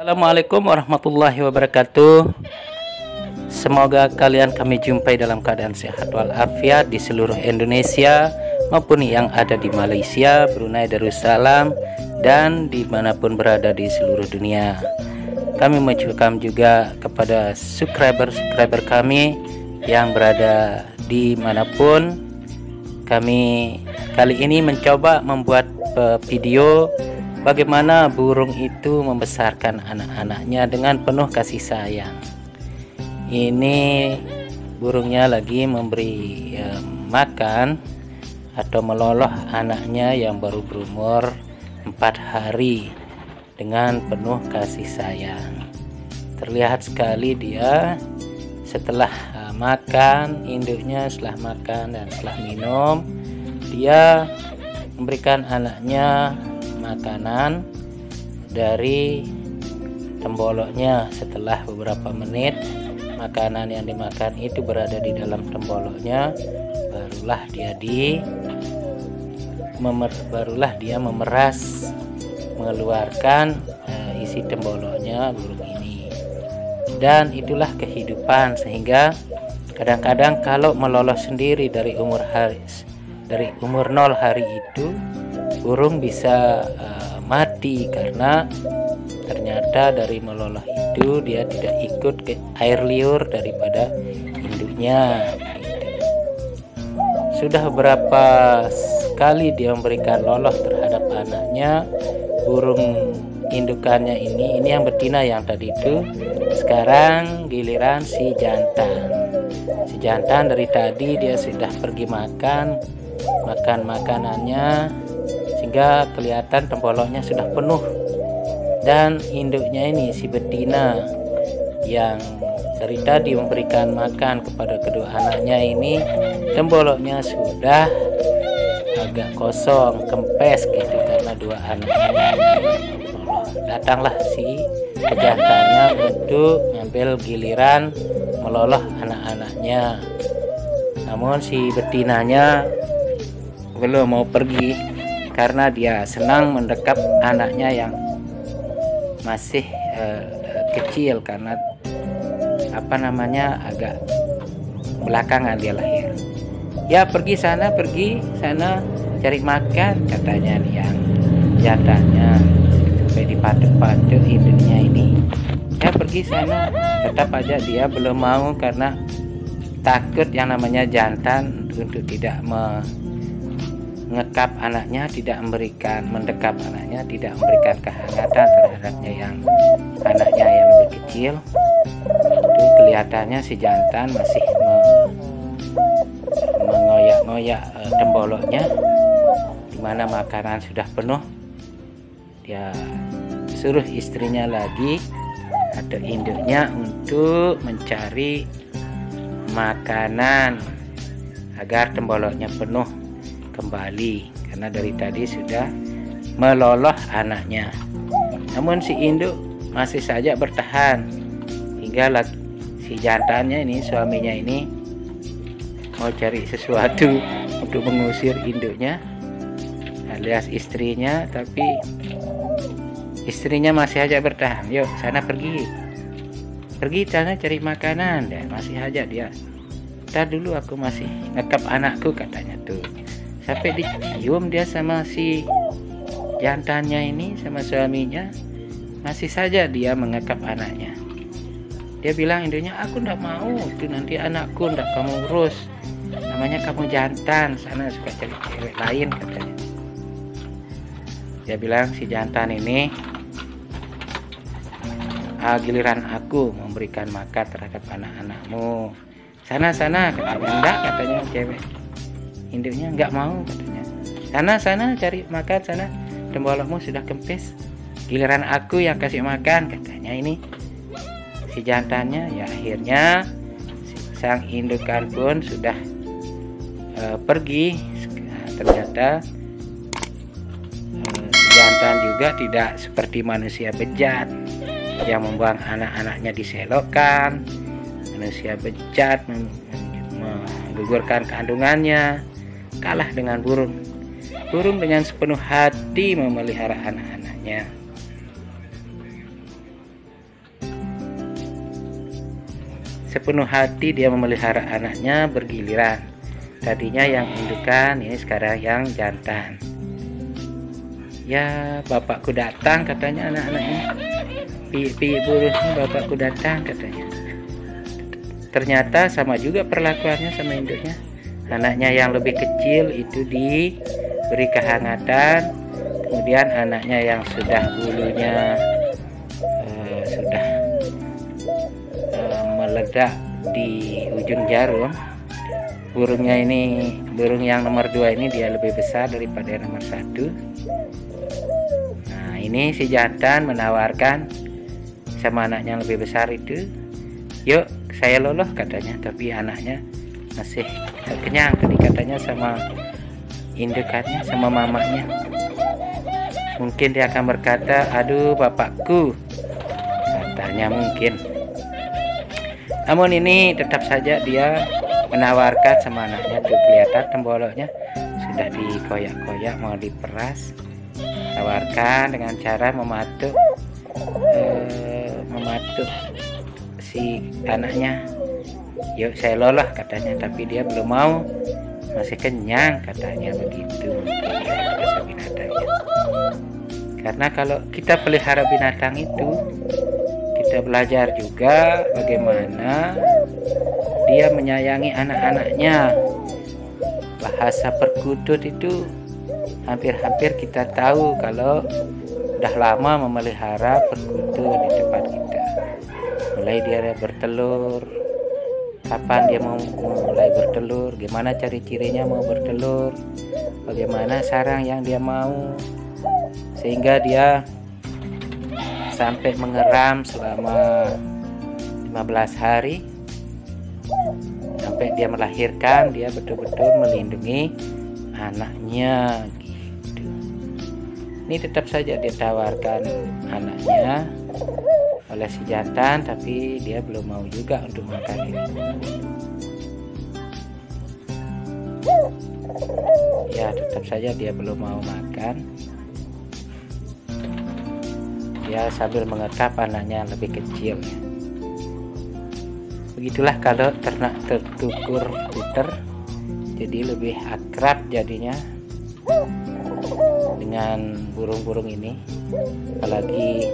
Assalamualaikum warahmatullahi wabarakatuh. Semoga kalian kami jumpai dalam keadaan sehat walafiat di seluruh Indonesia maupun yang ada di Malaysia, Brunei Darussalam, dan dimanapun berada di seluruh dunia. Kami mengucapkan juga kepada subscriber kami yang berada dimanapun. Kami kali ini mencoba membuat video bagaimana burung itu membesarkan anak-anaknya dengan penuh kasih sayang. Ini burungnya lagi memberi makan atau meloloh anaknya yang baru berumur 4 hari dengan penuh kasih sayang. Terlihat sekali dia setelah makan, induknya setelah makan dan setelah minum, dia memberikan anaknya makanan dari temboloknya. Setelah beberapa menit makanan yang dimakan itu berada di dalam temboloknya, barulah dia memeras, mengeluarkan isi temboloknya burung ini. Dan itulah kehidupan, sehingga kadang-kadang kalau melolos sendiri dari umur 0 hari itu, burung bisa mati karena ternyata dari meloloh itu dia tidak ikut ke air liur daripada induknya. Sudah berapa kali dia memberikan loloh terhadap anaknya. Burung indukannya ini yang betina yang tadi itu. Sekarang giliran si jantan. Si jantan dari tadi dia sudah pergi makan makanannya, sehingga kelihatan temboloknya sudah penuh. Dan induknya ini, si betina yang dari tadi memberikan makan kepada kedua anaknya ini, temboloknya sudah agak kosong, kempes gitu, karena dua anaknya. Datanglah si pejantannya untuk ngambil giliran meloloh anak-anaknya. Namun si betinanya belum mau pergi karena dia senang mendekap anaknya yang masih kecil, karena agak belakangan dia lahir. Ya pergi sana cari makan, katanya yang jantannya, sampai dipatuk-patuk induknya ini. Ya pergi sana, tetap aja dia belum mau karena takut yang namanya jantan untuk tidak mengekap anaknya, tidak mendekap anaknya, tidak memberikan kehangatan terhadapnya yang anaknya yang lebih kecil. Itu kelihatannya si jantan masih mengoyak-ngoyak temboloknya, dimana makanan sudah penuh. Dia suruh istrinya lagi atau induknya untuk mencari makanan agar temboloknya penuh kembali, karena dari tadi sudah meloloh anaknya. Namun si induk masih saja bertahan, hingga si jantannya ini, suaminya ini, mau cari sesuatu untuk mengusir induknya alias istrinya, tapi istrinya masih aja bertahan. Yuk sana pergi sana cari makanan. Dan masih aja dia, ntar dulu aku masih ngekap anakku, katanya tuh. Sampai dicium dia sama si jantannya ini, sama suaminya, masih saja dia mengekap anaknya. Dia bilang induknya, aku ndak mau, itu nanti anakku ndak kamu urus, namanya kamu jantan, sana suka cari cewek lain, katanya. Dia bilang si jantan ini, giliran aku memberikan makan terhadap anak-anakmu, sana katanya. Enggak, katanya cewek. Induknya nggak mau, katanya. Sana cari makan sana, tembolokmu sudah kempes, giliran aku yang kasih makan, katanya. Ini si jantannya, ya akhirnya sang indukan pun sudah pergi. Ternyata si jantan juga tidak seperti manusia bejat yang membuang anak-anaknya diselokkan. Manusia bejat menggugurkan kandungannya, kalah dengan burung. Burung dengan sepenuh hati memelihara anak-anaknya. sepenuh hati dia memelihara anaknya bergiliran. Tadinya yang indukan, ini sekarang yang jantan. Ya, bapakku datang katanya anak-anaknya. Pi burungnya bapakku datang katanya. Ternyata sama juga perlakuannya sama induknya. Anaknya yang lebih kecil itu diberi kehangatan, kemudian anaknya yang sudah bulunya sudah meledak di ujung jarum, burungnya ini, burung yang nomor 2 ini dia lebih besar daripada nomor 1. Nah, ini si jantan menawarkan sama anaknya yang lebih besar itu, yuk saya loloh katanya, tapi anaknya masih kenyang tadi katanya sama indukannya, sama mamanya. Mungkin dia akan berkata, aduh bapakku, katanya mungkin. Namun ini tetap saja dia menawarkan sama anaknya, tuh kelihatan temboloknya sudah dikoyak-koyak mau diperas. Tawarkan dengan cara mematuk si anaknya, yuk saya lolah katanya, tapi dia belum mau, masih kenyang katanya begitu. Rasa binatangnya, karena kalau kita pelihara binatang itu kita belajar juga bagaimana dia menyayangi anak-anaknya. Bahasa perkutut itu hampir-hampir kita tahu kalau udah lama memelihara perkutut di tempat kita. Mulai dia bertelur, kapan dia mau mulai bertelur, gimana ciri-cirinya mau bertelur, bagaimana sarang yang dia mau, sehingga dia sampai mengeram selama 15 hari sampai dia melahirkan. Dia betul-betul melindungi anaknya gitu. Ini tetap saja dia tawarkan anaknya oleh si jantan, tapi dia belum mau juga untuk makan ini. Ya, tetap saja dia belum mau makan. Dia sambil mengekap anaknya yang lebih kecil. Begitulah kalau ternak tertukur puter, jadi lebih akrab jadinya dengan burung-burung ini. Apalagi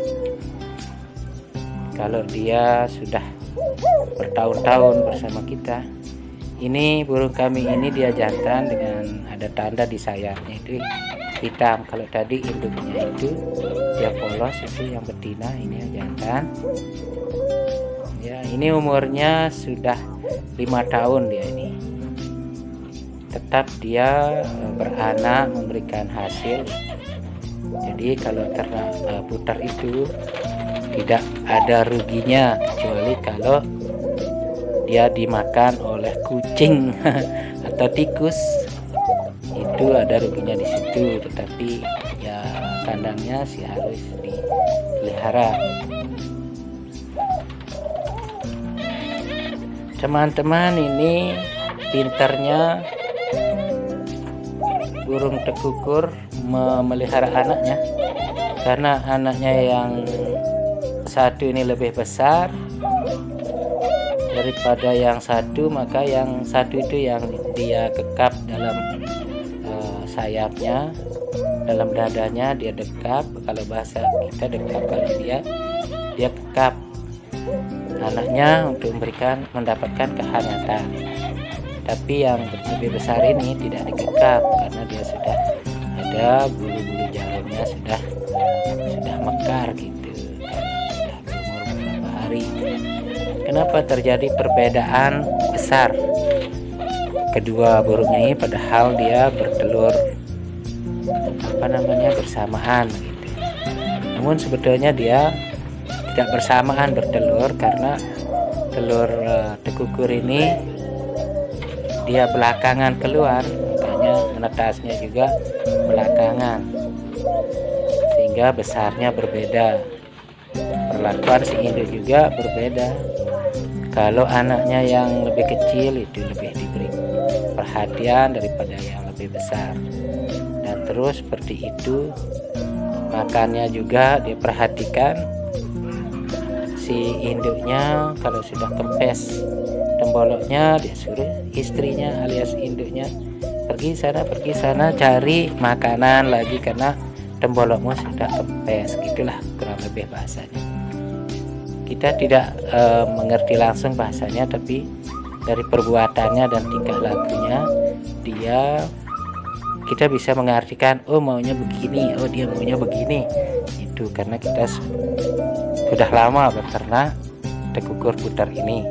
kalau dia sudah bertahun-tahun bersama kita. Ini burung kami ini dia jantan dengan ada tanda di sayapnya itu hitam. Kalau tadi induknya itu dia polos, itu yang betina, ini yang jantan. Ya, ini umurnya sudah 5 tahun dia ini. Tetap dia beranak, memberikan hasil. Jadi kalau ternak putar itu tidak ada ruginya, kecuali kalau dia dimakan oleh kucing atau tikus, itu ada ruginya di situ. Tetapi ya kandangnya sih harus dipelihara. Teman-teman, ini pintarnya burung tekukur memelihara anaknya, karena anaknya yang satu ini lebih besar daripada yang satu, maka yang satu itu yang dia kekap dalam sayapnya, dalam dadanya dia dekap. Kalau bahasa kita dekap, kalau dia kekap anaknya untuk mendapatkan kehangatan. Tapi yang lebih besar ini tidak dikekap karena dia sudah ada bulu-bulu jarumnya sudah mekar gitu, karena sudah berumur beberapa hari. Kenapa terjadi perbedaan besar kedua burungnya ini, padahal dia bertelur bersamaan gitu. Namun sebetulnya dia tidak bersamaan bertelur, karena telur tekukur ini dia belakangan keluar, makanya menetasnya juga belakangan, sehingga besarnya berbeda. Perlakuan si induk juga berbeda. Kalau anaknya yang lebih kecil itu lebih diberi perhatian daripada yang lebih besar, dan terus seperti itu. Makannya juga diperhatikan si induknya kalau sudah kempes temboloknya, dia suruh istrinya alias induknya pergi sana cari makanan lagi karena tembolokmu sudah kempes. Gitulah kurang lebih bahasanya. Kita tidak mengerti langsung bahasanya, tapi dari perbuatannya dan tingkah lakunya kita bisa mengartikan, oh maunya begini, oh dia maunya begini. Itu karena kita sudah lama beternak tekukur putar ini.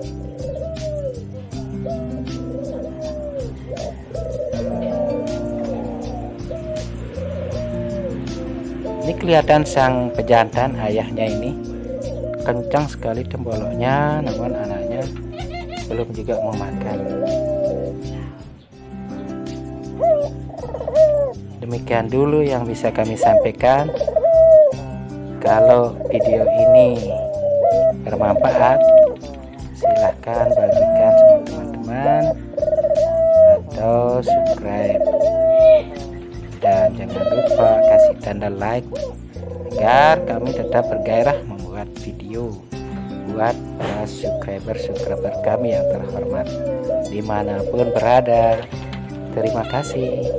Ini kelihatan sang pejantan ayahnya ini kencang sekali temboloknya, namun anaknya belum juga mau makan. Demikian dulu yang bisa kami sampaikan. Kalau video ini bermanfaat, silahkan bagikan sama teman-teman atau subscribe, dan jangan lupa kasih tanda like agar kami tetap bergairah membuat video buat para subscriber kami yang terhormat dimanapun berada. Terima kasih.